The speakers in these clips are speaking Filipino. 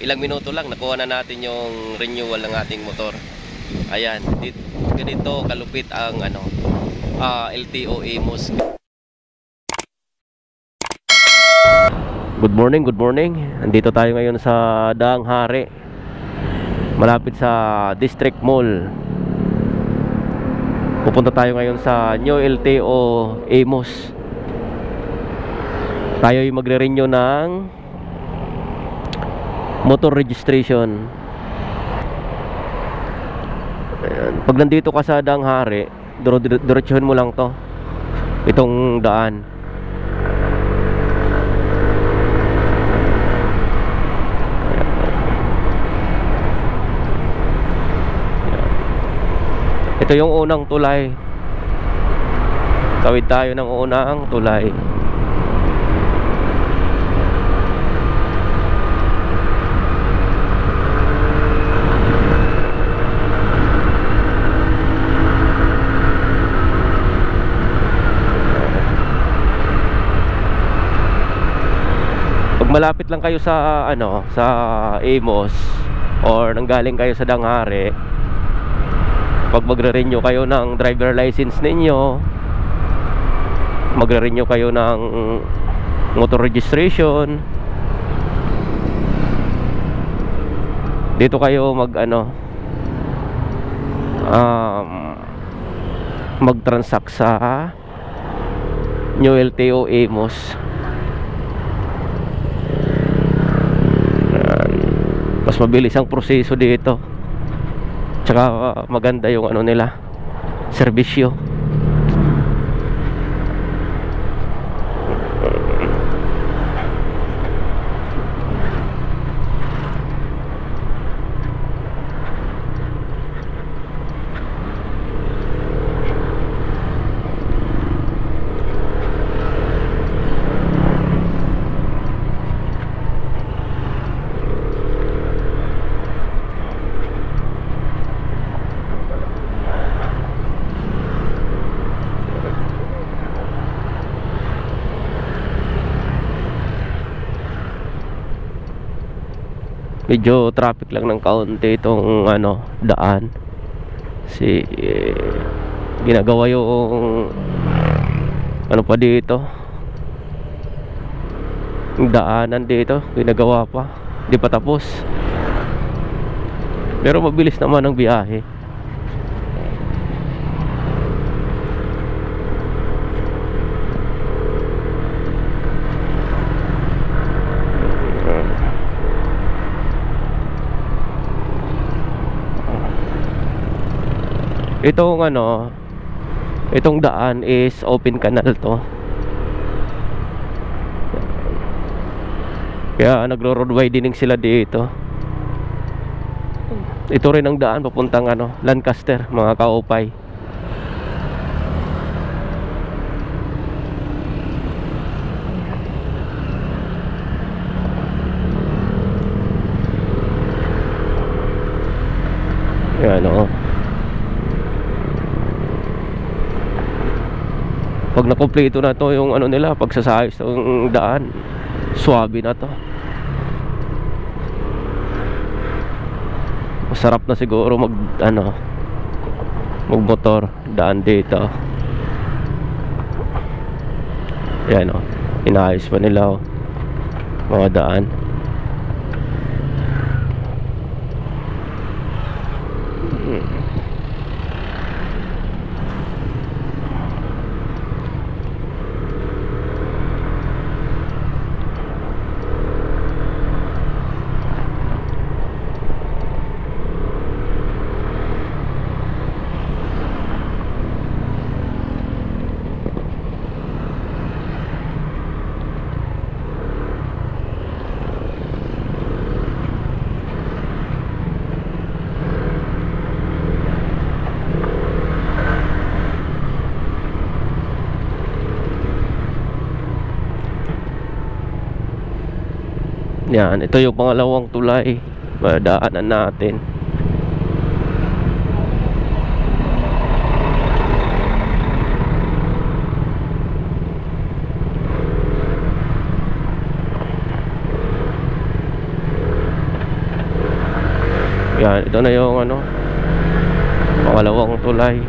ilang minuto lang nakuha na natin yung renewal ng ating motor. Ayan, ganito kalupit ang LTO Amos. Good morning, good morning. Andito tayo ngayon sa Daang Hari, malapit sa District Mall. Pupunta tayo ngayon sa New LTO Amos. Tayo ay magre-renew ng motor registration. Ayan. Pag nandito ka sa Daang Hari, diretsuhin mo lang to, itong daan. Ito yung unang tulay. Tawid tayo ng unang tulay. Pag malapit lang kayo sa sa Amos or nanggaling kayo sa Daang Hari, pag magre-renew kayo ng driver license ninyo, magre-renew kayo ng motor registration, dito kayo mag-transact sa New LTO Amos. Mas mabilis ang proseso dito. Tsaka maganda yung nila, serbisyo. Medyo traffic lang ng kaunti itong daan. Ginagawa yung pa dito, yung daanan dito ginagawa pa, di pa tapos. Pero mabilis naman ang biyahe. Itong daan is open canal to, kaya nagro-road widening sila dito. Ito rin ang daan papuntang Lancaster, mga kaopay. Yan pag nakumpleto na to yung nila, pagsasayos ng daan, swabe na to. Masarap na siguro magmotor daan dito. Yan inaayos pa nila mga daan. Yan, ito yung pangalawang tulay madaanan natin. Yan, ito na yung ano, pangalawang tulay.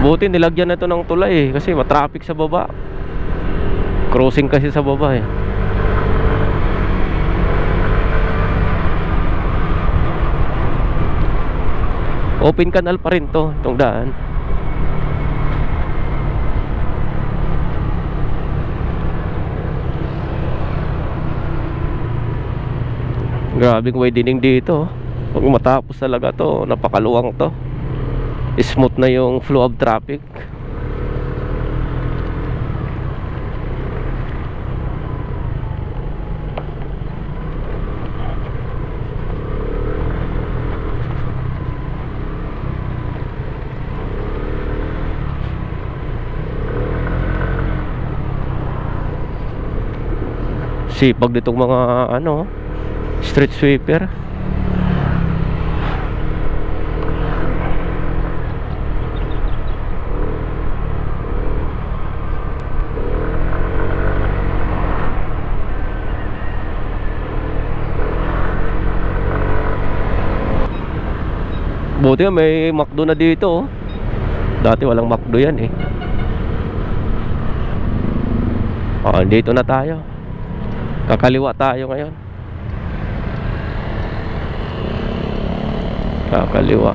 Buti nilagyan na ito ng tulay kasi matraffic sa baba. Crossing kasi sa baba Open canal pa rin to, itong daan. Grabing widening dito. Pag matapos talaga to, napakaluwang to. Smooth na yung flow of traffic. Sipag ditong mga ano, street sweeper. Buti may McDo na dito. Dati walang McDo yan dito na tayo. Kakaliwa tayo ngayon. Kakaliwa.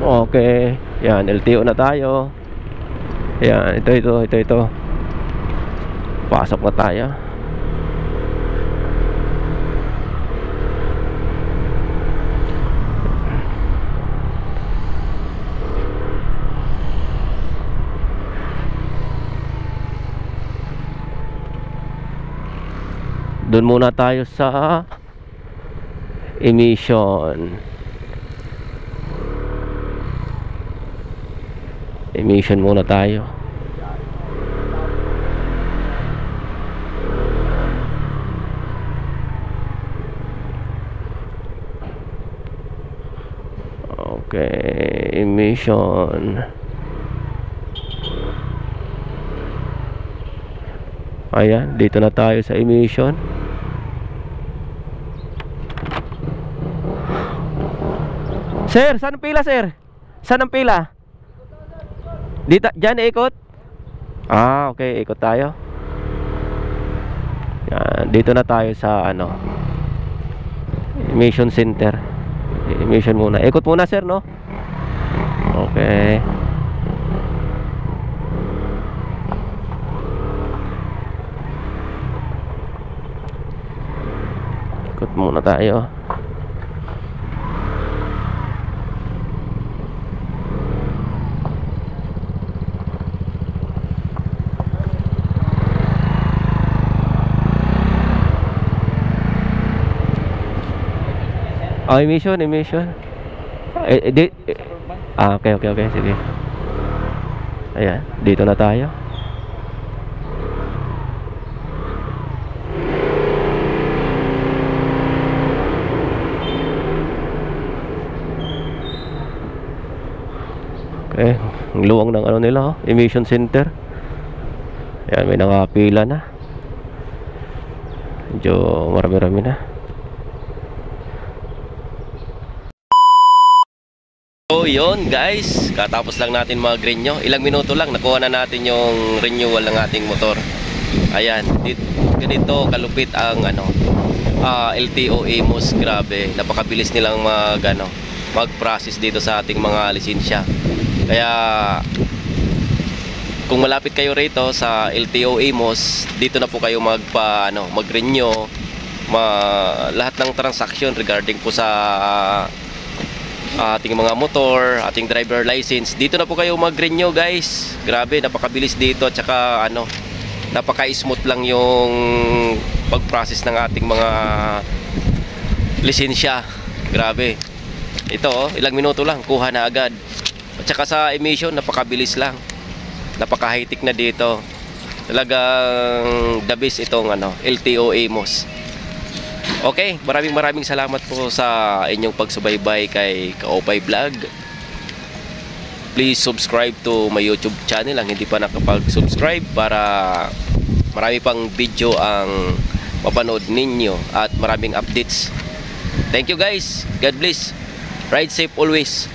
Okay. Yan, LTO na tayo. Yan, ito. Pasok na tayo. Doon muna tayo sa emission. Emission muna tayo. Okay, emission. Ayan, dito na tayo sa emission. Sir, saan ang pila, sir? Saan ang pila? Dito, dyan ikot? Ah, okay, ikot tayo. Yan, dito na tayo sa ano, emission center. Emission muna. Ikot muna, sir, no? Okay. Ikot muna tayo. Oh, emission. Okay, sige. Ayan, dito na tayo. Okay, ang luwang ng ano nila, emission center. Ayan, may nakapila na. Medyo marami-rami na. So yun guys, katapos lang natin mag-renew. Ilang minuto lang, nakuha na natin yung renewal ng ating motor. Ayan, ganito kalupit ang ano, LTO Amos. Grabe, napakabilis nilang mag-process dito sa ating mga lisensya. Kaya kung malapit kayo rito sa LTO Amos, dito na po kayo mag-renew lahat ng transaction regarding po sa ating mga motor, ating driver license. Dito na po kayo mag-renew guys. Grabe, napakabilis dito at saka napaka-smooth lang yung pag-process ng ating mga lisensya. Grabe. Ito ilang minuto lang, kuha na agad. At saka sa emission, napakabilis lang. Napaka-high-tech na dito. Talagang the best itong LTO Amos. Okay, maraming salamat po sa inyong pagsubaybay kay Kaopay Vlog. Please subscribe to my YouTube channel ang hindi pa nakapag-subscribe para marami pang video ang mapanood ninyo at maraming updates. Thank you guys. God bless. Ride safe always.